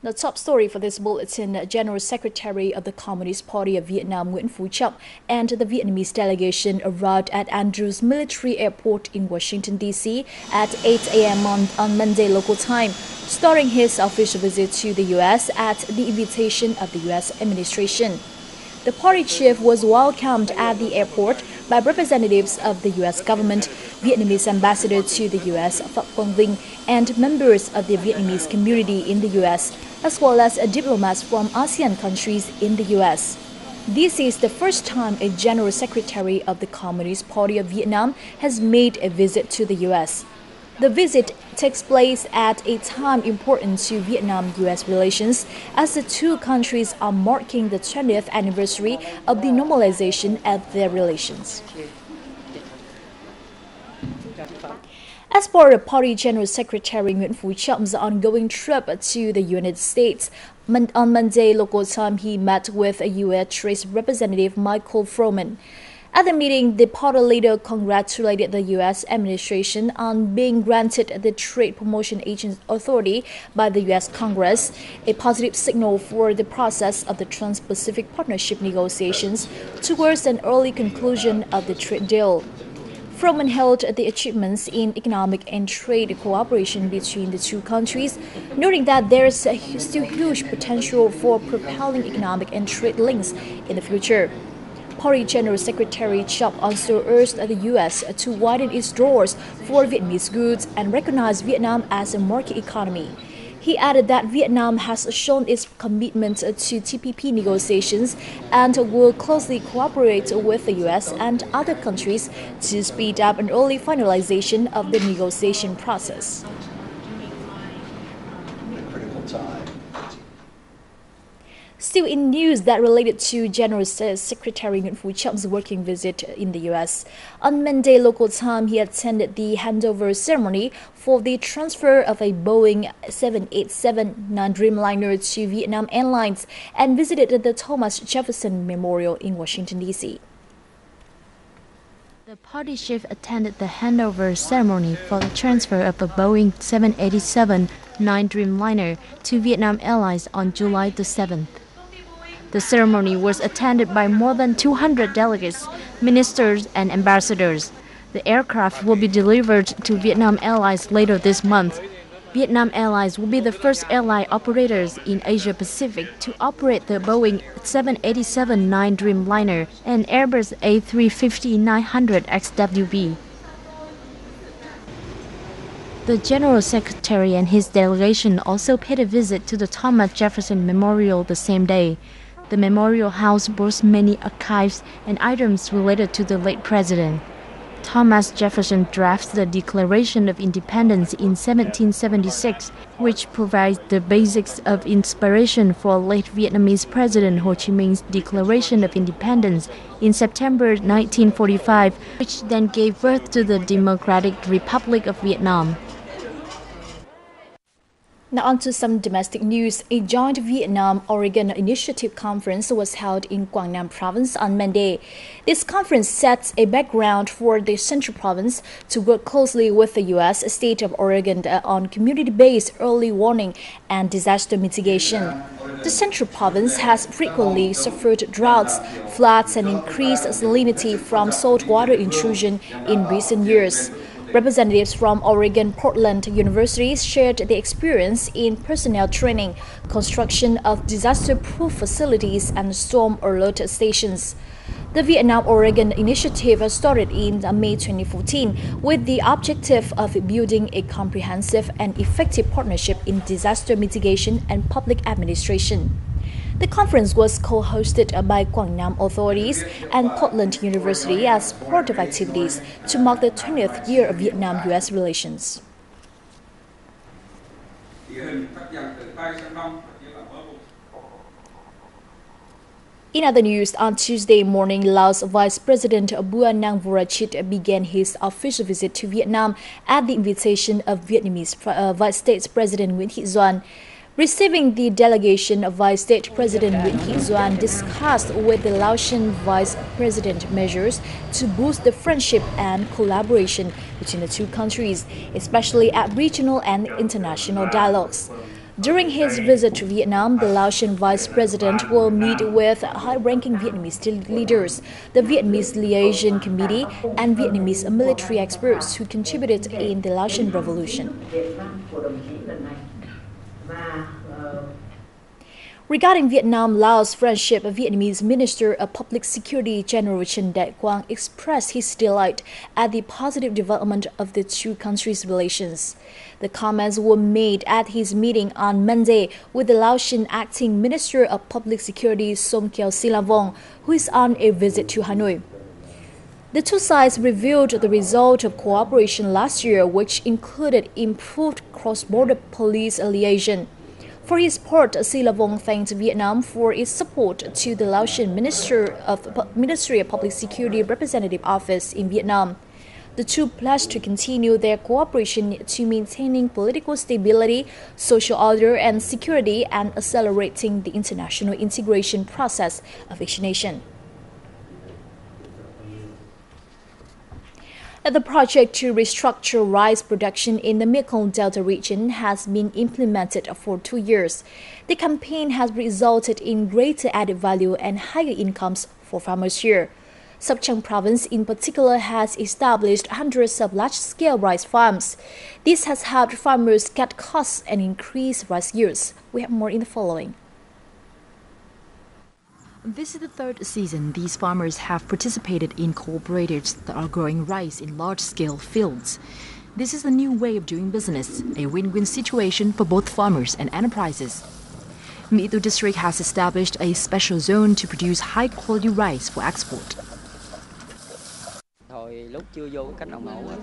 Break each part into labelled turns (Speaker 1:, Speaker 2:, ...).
Speaker 1: The top story for this bulletin, General Secretary of the Communist Party of Vietnam Nguyễn Phú Trọng and the Vietnamese delegation arrived at Andrews Military Airport in Washington, D.C. at 8 a.m. on Monday local time, starting his official visit to the U.S. at the invitation of the U.S. administration. The party chief was welcomed at the airport by representatives of the U.S. government, Vietnamese ambassador to the U.S. Phạm Quang Vinh, and members of the Vietnamese community in the U.S., as well as diplomats from ASEAN countries in the U.S. This is the first time a General Secretary of the Communist Party of Vietnam has made a visit to the U.S. The visit takes place at a time important to Vietnam-U.S. relations, as the two countries are marking the 20th anniversary of the normalization of their relations. As part of Party General Secretary Nguyễn Phú Trọng ongoing trip to the United States, on Monday local time he met with a U.S. Trade Representative Michael Froman. At the meeting, the party leader congratulated the U.S. administration on being granted the Trade Promotion Agency authority by the U.S. Congress, a positive signal for the process of the Trans-Pacific Partnership negotiations towards an early conclusion of the trade deal. Froman hailed the achievements in economic and trade cooperation between the two countries, noting that there is still huge potential for propelling economic and trade links in the future. Party General Secretary Trọng also urged the U.S. to widen its doors for Vietnamese goods and recognize Vietnam as a market economy. He added that Vietnam has shown its commitment to TPP negotiations and will closely cooperate with the U.S. and other countries to speed up an early finalization of the negotiation process. Still in news that related to General Secretary Nguyễn Phú Trọng working visit in the U.S. On Monday local time, he attended the handover ceremony for the transfer of a Boeing 787 Dreamliner to Vietnam Airlines and visited the Thomas Jefferson Memorial in Washington, D.C.
Speaker 2: The party chief attended the handover ceremony for the transfer of a Boeing 787 Dreamliner to Vietnam Airlines on July the 7th. The ceremony was attended by more than 200 delegates, ministers, and ambassadors. The aircraft will be delivered to Vietnam Airlines later this month. Vietnam Airlines will be the first airline operators in Asia Pacific to operate the Boeing 787 Dreamliner and Airbus A350-900 XWB. The General Secretary and his delegation also paid a visit to the Thomas Jefferson Memorial the same day. The memorial house boasts many archives and items related to the late president. Thomas Jefferson drafted the Declaration of Independence in 1776, which provides the basics of inspiration for late Vietnamese President Ho Chi Minh's Declaration of Independence in September 1945, which then gave birth to the Democratic Republic of Vietnam.
Speaker 1: Now on to some domestic news. A joint Vietnam-Oregon Initiative conference was held in Quang Nam Province on Monday. This conference sets a background for the Central Province to work closely with the U.S. state of Oregon on community-based early warning and disaster mitigation. The Central Province has frequently suffered droughts, floods, and increased salinity from saltwater intrusion in recent years. Representatives from Oregon Portland universities shared the experience in personnel training, construction of disaster-proof facilities, and storm alert stations. The Vietnam-Oregon Initiative started in May 2014 with the objective of building a comprehensive and effective partnership in disaster mitigation and public administration. The conference was co-hosted by Quang Nam authorities and Portland University as part of activities to mark the 20th year of Vietnam-U.S. relations. In other news, on Tuesday morning, Laos Vice President Buanang Vorachit began his official visit to Vietnam at the invitation of Vietnamese Vice State President Nguyễn Thị Doan. Receiving the delegation, Vice State President Nguyễn Thị Doan discussed with the Laotian Vice President measures to boost the friendship and collaboration between the two countries, especially at regional and international dialogues. During his visit to Vietnam, the Laotian vice president will meet with high-ranking Vietnamese leaders, the Vietnamese Liaison Committee, and Vietnamese military experts who contributed in the Laotian Revolution. Regarding Vietnam-Laos friendship, Vietnamese Minister of Public Security General Trần Đại Quang expressed his delight at the positive development of the two countries' relations. The comments were made at his meeting on Monday with the Laotian Acting Minister of Public Security Somkiel Silavong, who is on a visit to Hanoi. The two sides revealed the result of cooperation last year, which included improved cross-border police liaison. For his part, Silavong thanked Vietnam for its support to the Laotian Ministry of Public Security Representative Office in Vietnam. The two pledged to continue their cooperation to maintaining political stability, social order and security, and accelerating the international integration process of each nation. The project to restructure rice production in the Mekong Delta region has been implemented for 2 years. The campaign has resulted in greater added value and higher incomes for farmers here. Sóc Trăng province in particular has established hundreds of large-scale rice farms. This has helped farmers cut costs and increase rice yields. We have more in the following.
Speaker 2: This is the third season these farmers have participated in cooperatives that are growing rice in large-scale fields. This is a new way of doing business, a win-win situation for both farmers and enterprises. Mỹ Tho district has established a special zone to produce high-quality rice for export.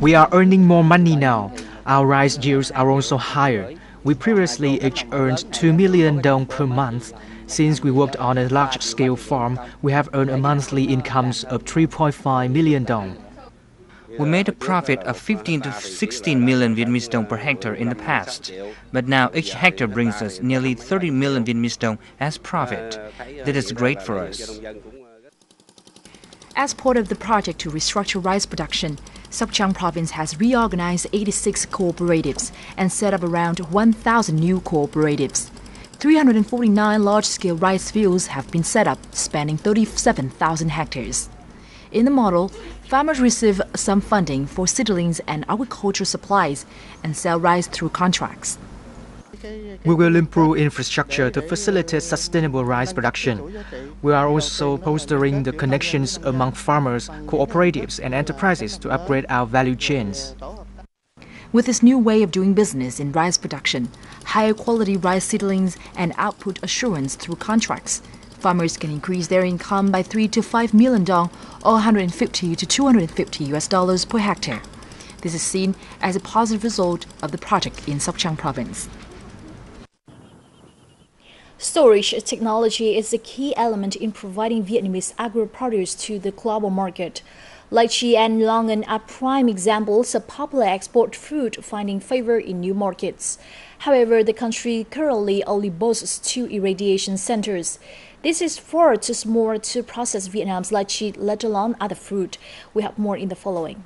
Speaker 3: We are earning more money now. Our rice yields are also higher. We previously each earned 2 million dong per month. Since we worked on a large-scale farm, we have earned a monthly incomes of 3.5 million dong.
Speaker 4: We made a profit of 15 to 16 million Vietnamese dong per hectare in the past, but now each hectare brings us nearly 30 million Vietnamese dong as profit. That is great for us.
Speaker 2: As part of the project to restructure rice production, Sóc Trăng province has reorganized 86 cooperatives and set up around 1,000 new cooperatives. 349 large-scale rice fields have been set up, spanning 37,000 hectares. In the model, farmers receive some funding for seedlings and agricultural supplies and sell rice through contracts.
Speaker 3: We will improve infrastructure to facilitate sustainable rice production. We are also fostering the connections among farmers, cooperatives, and enterprises to upgrade our value chains.
Speaker 2: With this new way of doing business in rice production, higher quality rice seedlings and output assurance through contracts, farmers can increase their income by 3 to 5 million dong or 150 to 250 US dollars per hectare. This is seen as a positive result of the project in Sóc Trăng province.
Speaker 1: Storage technology is a key element in providing Vietnamese agro-produce to the global market. Lychee and longan are prime examples of popular export fruit finding favor in new markets. However, the country currently only boasts 2 irradiation centers. This is far too small to process Vietnam's lychee, let alone other fruit. We have more in the following.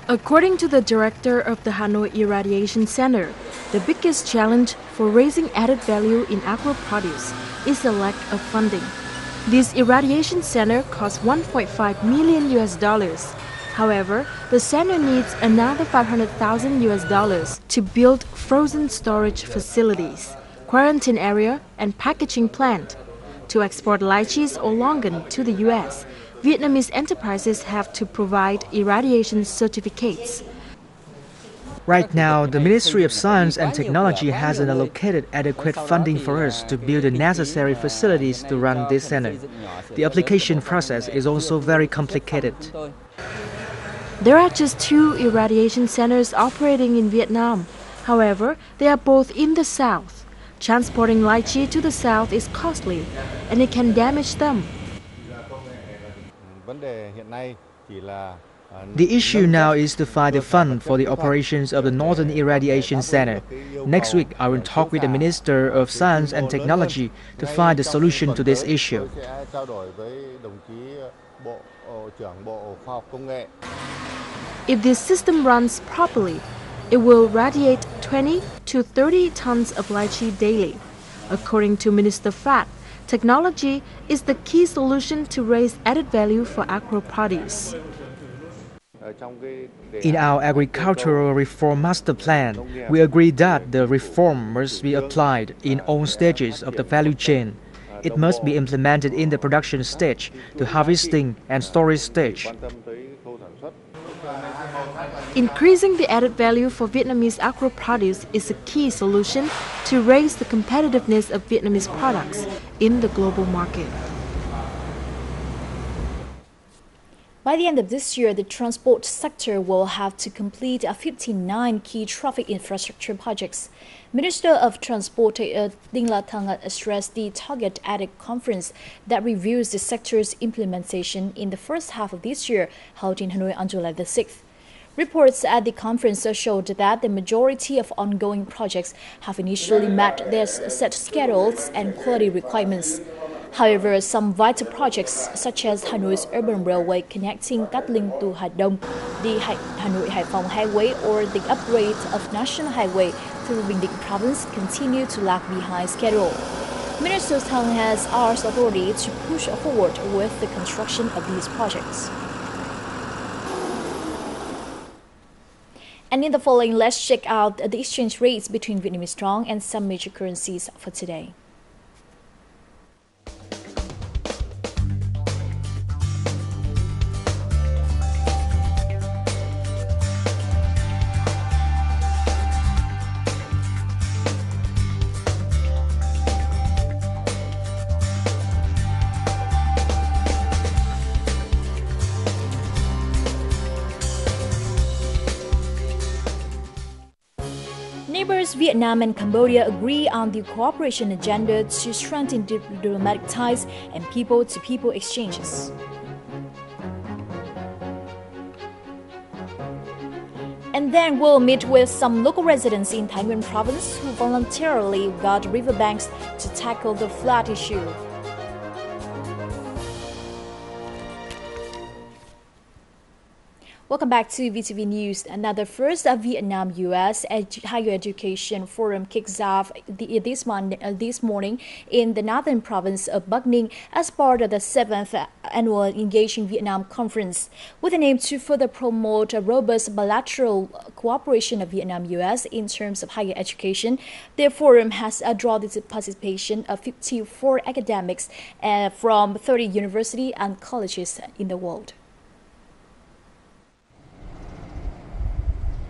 Speaker 2: According to the director of the Hanoi Irradiation Center, the biggest challenge for raising added value in agro-produce is the lack of funding. This irradiation center costs 1.5 million US dollars. However, the center needs another 500,000 US dollars to build frozen storage facilities, quarantine area, and packaging plant. To export lychees or longan to the US, Vietnamese enterprises have to provide irradiation certificates.
Speaker 3: Right now, the Ministry of Science and Technology hasn't allocated adequate funding for us to build the necessary facilities to run this center. The application process is also very complicated.
Speaker 2: There are just 2 irradiation centers operating in Vietnam. However, they are both in the south. Transporting lychee to the south is costly, and it can damage them.
Speaker 3: The issue now is to find the fund for the operations of the Northern Irradiation Center. Next week, I will talk with the Minister of Science and Technology to find the solution to this issue.
Speaker 2: If this system runs properly,
Speaker 5: It will radiate 20 to 30 tons of lychee daily. According to Minister Phat, technology is the key solution to raise added value for agro-produce.
Speaker 3: In our agricultural reform master plan, we agree that the reform must be applied in all stages of the value chain. It must be implemented in the production stage, the harvesting and storage stage.
Speaker 5: Increasing the added value for Vietnamese agro-produce is a key solution to raise the competitiveness of Vietnamese products in the global market.
Speaker 1: By the end of this year, the transport sector will have to complete 59 key traffic infrastructure projects. Minister of Transport Dinh La Thang stressed the target at a conference that reviews the sector's implementation in the first half of this year, held in Hanoi on July the 6th. Reports at the conference showed that the majority of ongoing projects have initially met their set schedules and quality requirements. However, some vital projects, such as Hanoi's urban railway connecting Cát Linh to Hà Đông, the Hanoi-Hải Phòng highway, or the upgrade of National Highway through Bình Định province, continue to lag behind schedule. Minister Thang has asked authority to push forward with the construction of these projects. And in the following, let's check out the exchange rates between Vietnamese dong and some major currencies for today. Neighbors Vietnam and Cambodia agree on the cooperation agenda to strengthen diplomatic ties and people-to-people exchanges. And then we'll meet with some local residents in Thái Nguyên province who voluntarily guard riverbanks to tackle the flood issue. Welcome back to VTV News. Now, the first Vietnam-U.S. Higher Education Forum kicks off this morning in the northern province of Bắc Ninh as part of the 7th Annual Engaging Vietnam Conference. With an aim to further promote a robust bilateral cooperation of Vietnam-U.S. in terms of higher education, the forum has drawn the participation of 54 academics from 30 universities and colleges in the world.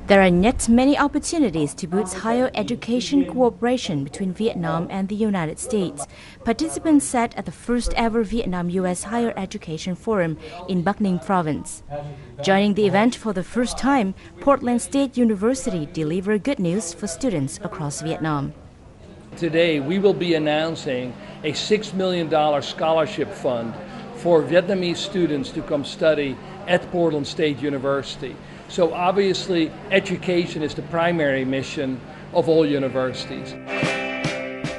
Speaker 2: There are yet many opportunities to boost higher education cooperation between Vietnam and the United States, participants said at the first ever Vietnam-U.S. Higher Education Forum in Bắc Ninh Province. Joining the event for the first time, Portland State University delivered good news for students across Vietnam.
Speaker 6: Today, we will be announcing a $6 million scholarship fund for Vietnamese students to come study at Portland State University. So obviously, education is the primary mission of all universities.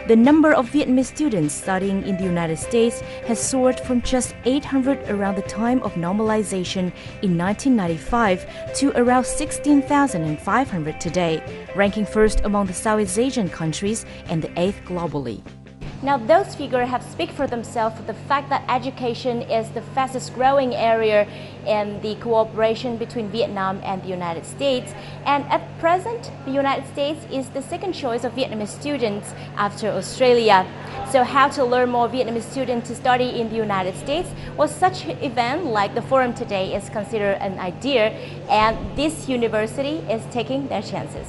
Speaker 2: The number of Vietnamese students studying in the United States has soared from just 800 around the time of normalization in 1995 to around 16,500 today, ranking first among the Southeast Asian countries and the 8th globally.
Speaker 7: Now, those figures have speak for themselves. The fact that education is the fastest growing area in the cooperation between Vietnam and the United States. And at present, the United States is the second choice of Vietnamese students after Australia. So how to lure more Vietnamese students to study in the United States? Well, such an event like the forum today is considered an idea, and this university is taking their chances.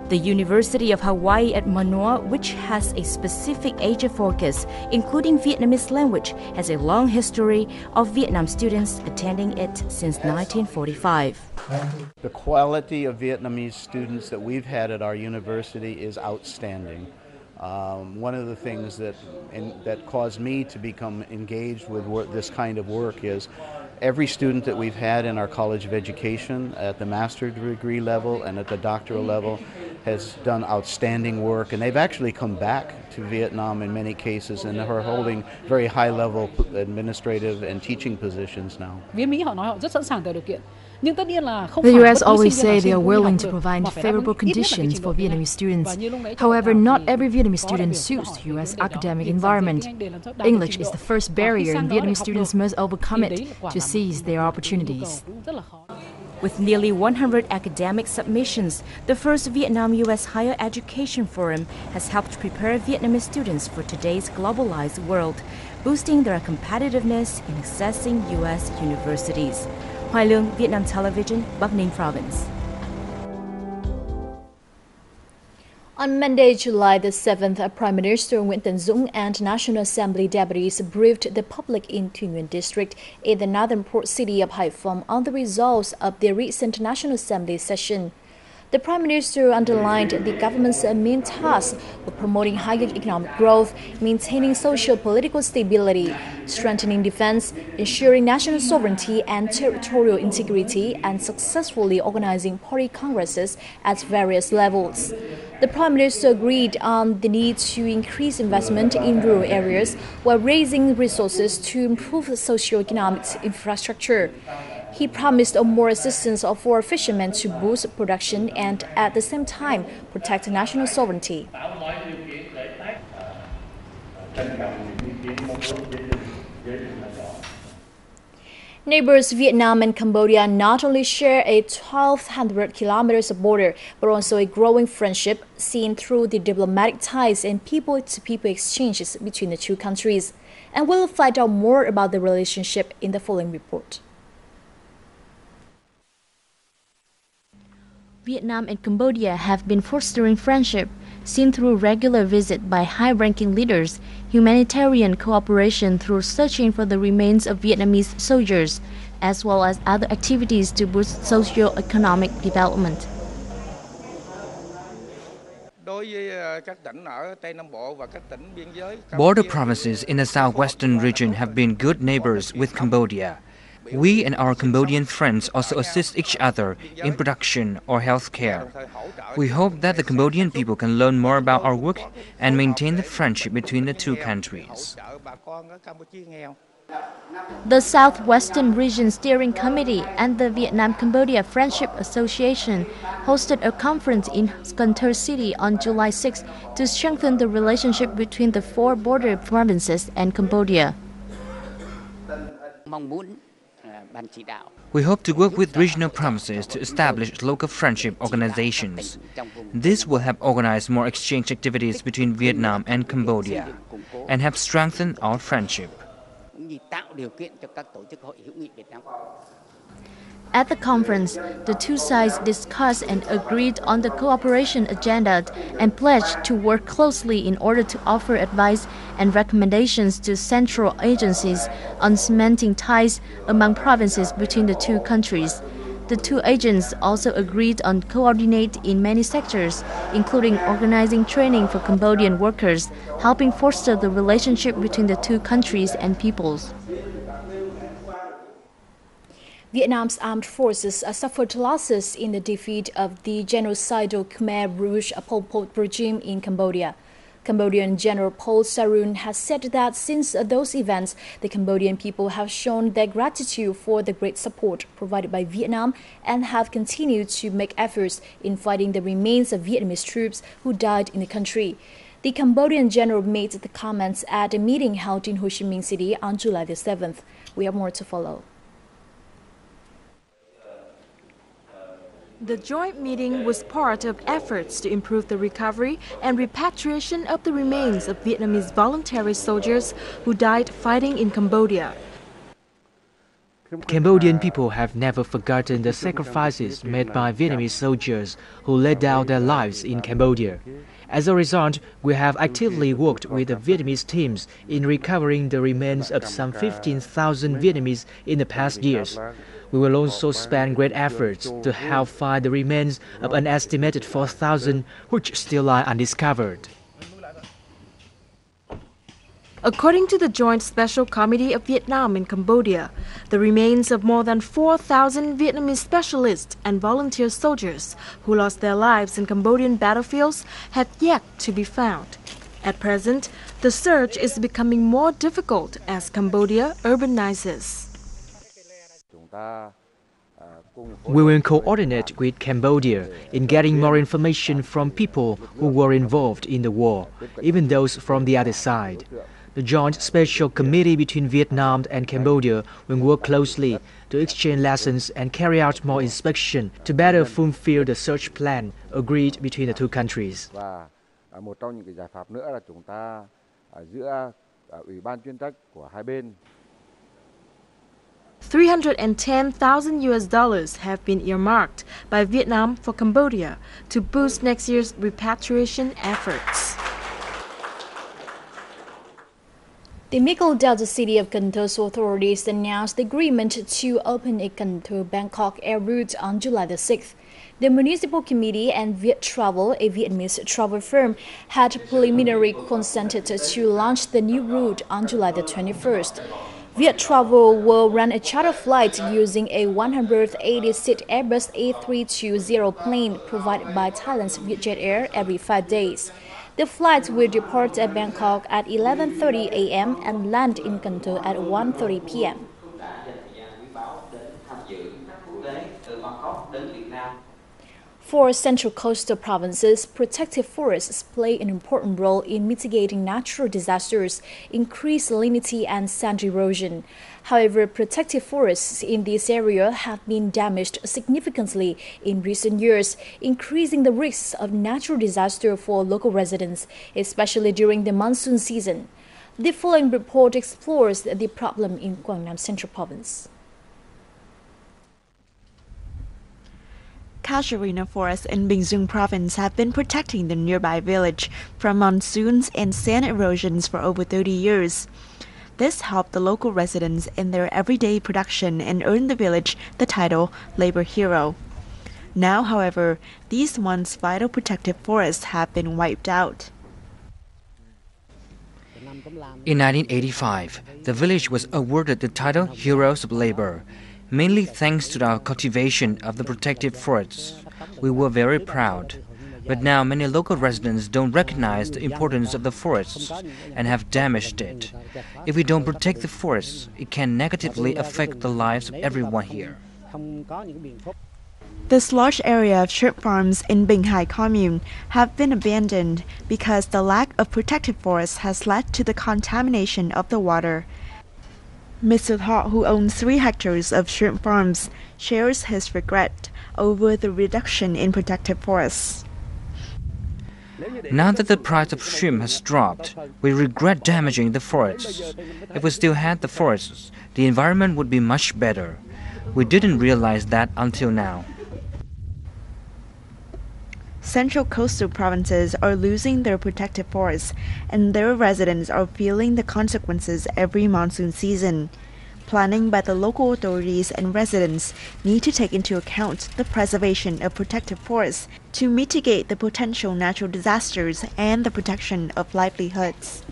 Speaker 2: The University of Hawaii at Manoa, which has a specific Asia focus, including Vietnamese language, has a long history of Vietnam students attending it since 1945.
Speaker 8: The quality of Vietnamese students that we've had at our university is outstanding. One of the things that caused me to become engaged with this kind of work is every student that we've had in our College of Education at the master's degree level and at the doctoral level has done outstanding work, and they've actually come back to Vietnam in many cases and are holding very high-level administrative and teaching positions now.
Speaker 9: Phía Mỹ họ nói họ rất sẵn sàng tạo điều kiện
Speaker 2: The U.S. always say they are willing to provide favorable conditions for Vietnamese students. However, not every Vietnamese student suits the U.S. academic environment. English is the first barrier, and Vietnamese students must overcome it to seize their opportunities.
Speaker 7: With nearly 100 academic submissions, the first Vietnam-U.S. Higher Education Forum has helped prepare Vietnamese students for today's globalized world, boosting their competitiveness in accessing U.S. universities. Hoài Lương, Vietnam Television, Bắc Ninh Province.
Speaker 1: On Monday, July the 7th, Prime Minister Nguyễn Tấn Dũng and National Assembly deputies briefed the public in Tuy Nguyen District in the northern port city of Haiphong on the results of the recent National Assembly session. The Prime Minister underlined the government's main task of promoting higher economic growth, maintaining socio-political stability, strengthening defense, ensuring national sovereignty and territorial integrity, and successfully organizing party congresses at various levels. The Prime Minister agreed on the need to increase investment in rural areas while raising resources to improve socio-economic infrastructure. He promised more assistance for fishermen to boost production and, at the same time, protect national sovereignty. Neighbors Vietnam and Cambodia not only share a 1,200 kilometers of border, but also a growing friendship seen through the diplomatic ties and people-to-people exchanges between the two countries. And we'll find out more about the relationship in the following report.
Speaker 2: Vietnam and Cambodia have been fostering friendship, seen through regular visits by high-ranking leaders, humanitarian cooperation through searching for the remains of Vietnamese soldiers, as well as other activities to boost socio-economic development.
Speaker 4: Border provinces in the southwestern region have been good neighbors with Cambodia. We and our Cambodian friends also assist each other in production or health care. We hope that the Cambodian people can learn more about our work and maintain the friendship between the two countries.
Speaker 2: The Southwestern Region Steering Committee and the Vietnam-Cambodia Friendship Association hosted a conference in Cần City on July 6 to strengthen the relationship between the four border provinces and Cambodia.
Speaker 4: We hope to work with regional provinces to establish local friendship organizations. This will help organize more exchange activities between Vietnam and Cambodia and help strengthen our friendship.
Speaker 2: At the conference, the two sides discussed and agreed on the cooperation agenda and pledged to work closely in order to offer advice and recommendations to central agencies on cementing ties among provinces between the two countries. The two agents also agreed on coordinate in many sectors, including organizing training for Cambodian workers, helping foster the relationship between the two countries and peoples.
Speaker 1: Vietnam's armed forces suffered losses in the defeat of the genocidal Khmer Rouge Pol Pot regime in Cambodia. Cambodian General Paul Sarun has said that since those events, the Cambodian people have shown their gratitude for the great support provided by Vietnam and have continued to make efforts in fighting the remains of Vietnamese troops who died in the country. The Cambodian general made the comments at a meeting held in Ho Chi Minh City on July the 7th. We have more to follow.
Speaker 5: The joint meeting was part of efforts to improve the recovery and repatriation of the remains of Vietnamese voluntary soldiers who died fighting in Cambodia.
Speaker 3: Cambodian people have never forgotten the sacrifices made by Vietnamese soldiers who laid down their lives in Cambodia. As a result, we have actively worked with the Vietnamese teams in recovering the remains of some 15,000 Vietnamese in the past years. We will also spend great efforts to help find the remains of an estimated 4,000 which still lie undiscovered.
Speaker 5: According to the Joint Special Committee of Vietnam and Cambodia, the remains of more than 4,000 Vietnamese specialists and volunteer soldiers who lost their lives in Cambodian battlefields have yet to be found. At present, the search is becoming more difficult as Cambodia urbanizes.
Speaker 3: We will coordinate with Cambodia in getting more information from people who were involved in the war, even those from the other side. The Joint Special Committee between Vietnam and Cambodia will work closely to exchange lessons and carry out more inspection to better fulfill the search plan agreed between the two countries.
Speaker 9: Và một trong những cái giải pháp nữa là chúng ta giữa ủy ban chuyên trách của hai bên.
Speaker 5: $310,000 have been earmarked by Vietnam for Cambodia to boost next year's repatriation efforts.
Speaker 1: The Mekong Delta city of Cần Thơ authorities announced the agreement to open a Cần Thơ-Bangkok air route on July the 6th. The municipal committee and Viet Travel, a Vietnamese travel firm, had preliminarily consented to launch the new route on July the 21st. Viet Travel will run a charter flight using a 180-seat Airbus A320 plane provided by Thailand's Vietjet Air every 5 days. The flight will depart at Bangkok at 11:30 a.m. and land in Cần Thơ at 1:30 p.m. For central coastal provinces, protective forests play an important role in mitigating natural disasters, increased salinity and sand erosion. However, protective forests in this area have been damaged significantly in recent years, increasing the risks of natural disaster for local residents, especially during the monsoon season. The following report explores the problem in Quảng Nam Central Province.
Speaker 10: Casuarina forests in Bình Dương province have been protecting the nearby village from monsoons and sand erosions for over 30 years. This helped the local residents in their everyday production and earned the village the title Labor Hero. Now, however, these once vital protective forests have been wiped out.
Speaker 4: In 1985, the village was awarded the title Heroes of Labor, mainly thanks to our cultivation of the protected forests. We were very proud. But now many local residents don't recognize the importance of the forests and have damaged it. If we don't protect the forests, it can negatively affect the lives of everyone here.
Speaker 10: This large area of shrimp farms in Bình Hải commune have been abandoned because the lack of protected forests has led to the contamination of the water. Mr. Thọ, who owns 3 hectares of shrimp farms, shares his regret over the reduction in protected forests.
Speaker 4: Now that the price of shrimp has dropped, we regret damaging the forests. If we still had the forests, the environment would be much better. We didn't realize that until now.
Speaker 10: Central coastal provinces are losing their protected forests, and their residents are feeling the consequences every monsoon season. Planning by the local authorities and residents need to take into account the preservation of protected forests to mitigate the potential natural disasters and the protection of livelihoods.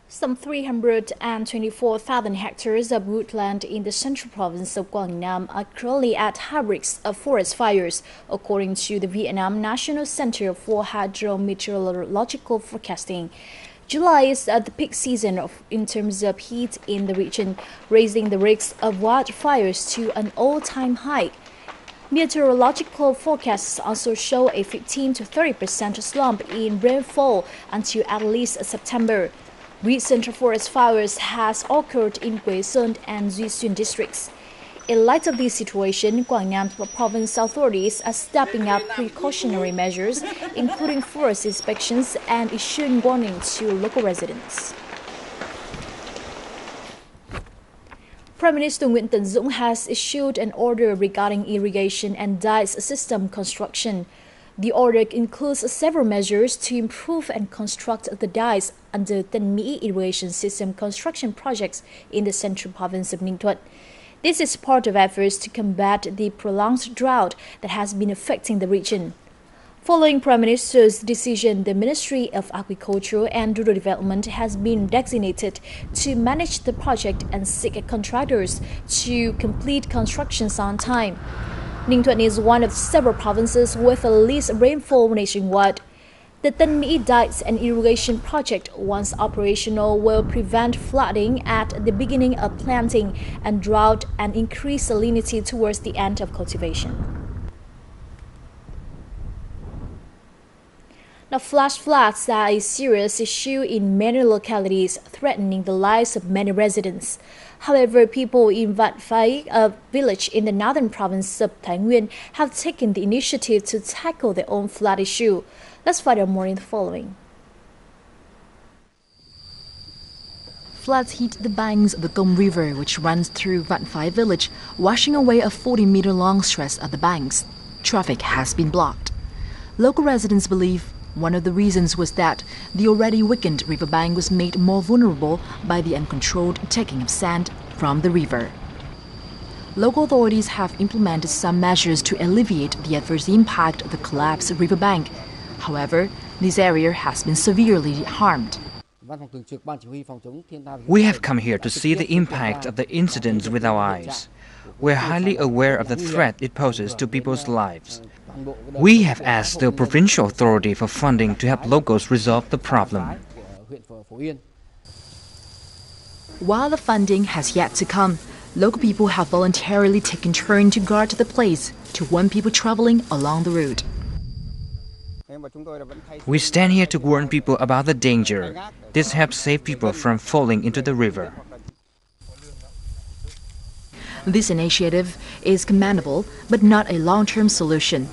Speaker 1: Some 324,000 hectares of woodland in the central province of Quảng Nam are currently at high risk of forest fires, according to the Vietnam National Center for Hydrometeorological Forecasting. July is at the peak season in terms of heat in the region, raising the risk of wildfires to an all-time high. Meteorological forecasts also show a 15 to 30% slump in rainfall until at least September. Recent forest fires has occurred in Quế Sơn and Duy Xuyên districts. In light of this situation, Quảng Nam province authorities are stepping up precautionary measures, including forest inspections and issuing warnings to local residents. Prime Minister Nguyễn Tấn Dũng has issued an order regarding irrigation and dikes system construction. The order includes several measures to improve and construct the dikes under Tân Mỹ irrigation system construction projects in the central province of Ninh Thuận. This is part of efforts to combat the prolonged drought that has been affecting the region. Following Prime Minister's decision, the Ministry of Agriculture and Rural Development has been designated to manage the project and seek contractors to complete constructions on time. Ninh Thuận is one of several provinces with the least rainfall nationwide. The Tanmi Dikes and Irrigation Project, once operational, will prevent flooding at the beginning of planting and drought and increase salinity towards the end of cultivation. Now, flash floods are a serious issue in many localities, threatening the lives of many residents. However, people in Vạn Phái, a village in the northern province of Thái Nguyên, have taken the initiative to tackle their own flood issue. Let's find out more in the following.
Speaker 11: Floods hit the banks of the Công River, which runs through Vạn Phái village, washing away a 40-meter-long stretch of the banks. Traffic has been blocked. Local residents believe one of the reasons was that the already weakened riverbank was made more vulnerable by the uncontrolled taking of sand from the river. Local authorities have implemented some measures to alleviate the adverse impact of the collapsed riverbank. However, this area has been severely harmed.
Speaker 4: We have come here to see the impact of the incidents with our eyes. We are highly aware of the threat it poses to people's lives. We have asked the provincial authority for funding to help locals resolve the problem.
Speaker 11: While the funding has yet to come, local people have voluntarily taken turn to guard the place to warn people traveling along the route.
Speaker 4: We stand here to warn people about the danger. This helps save people from falling into the river.
Speaker 11: This initiative is commendable, but not a long-term solution.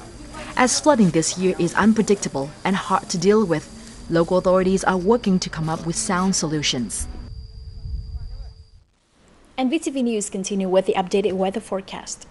Speaker 11: As flooding this year is unpredictable and hard to deal with, local authorities are working to come up with sound solutions.
Speaker 1: And VTV News continue with the updated weather forecast.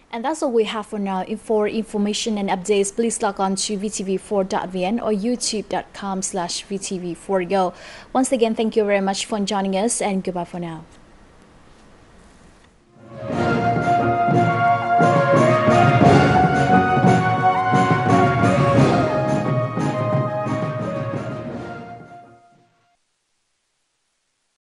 Speaker 1: And that's all we have for now. For information and updates, please log on to vtv4.vn or youtube.com/vtv4go. Once again, thank you very much for joining us and goodbye for now.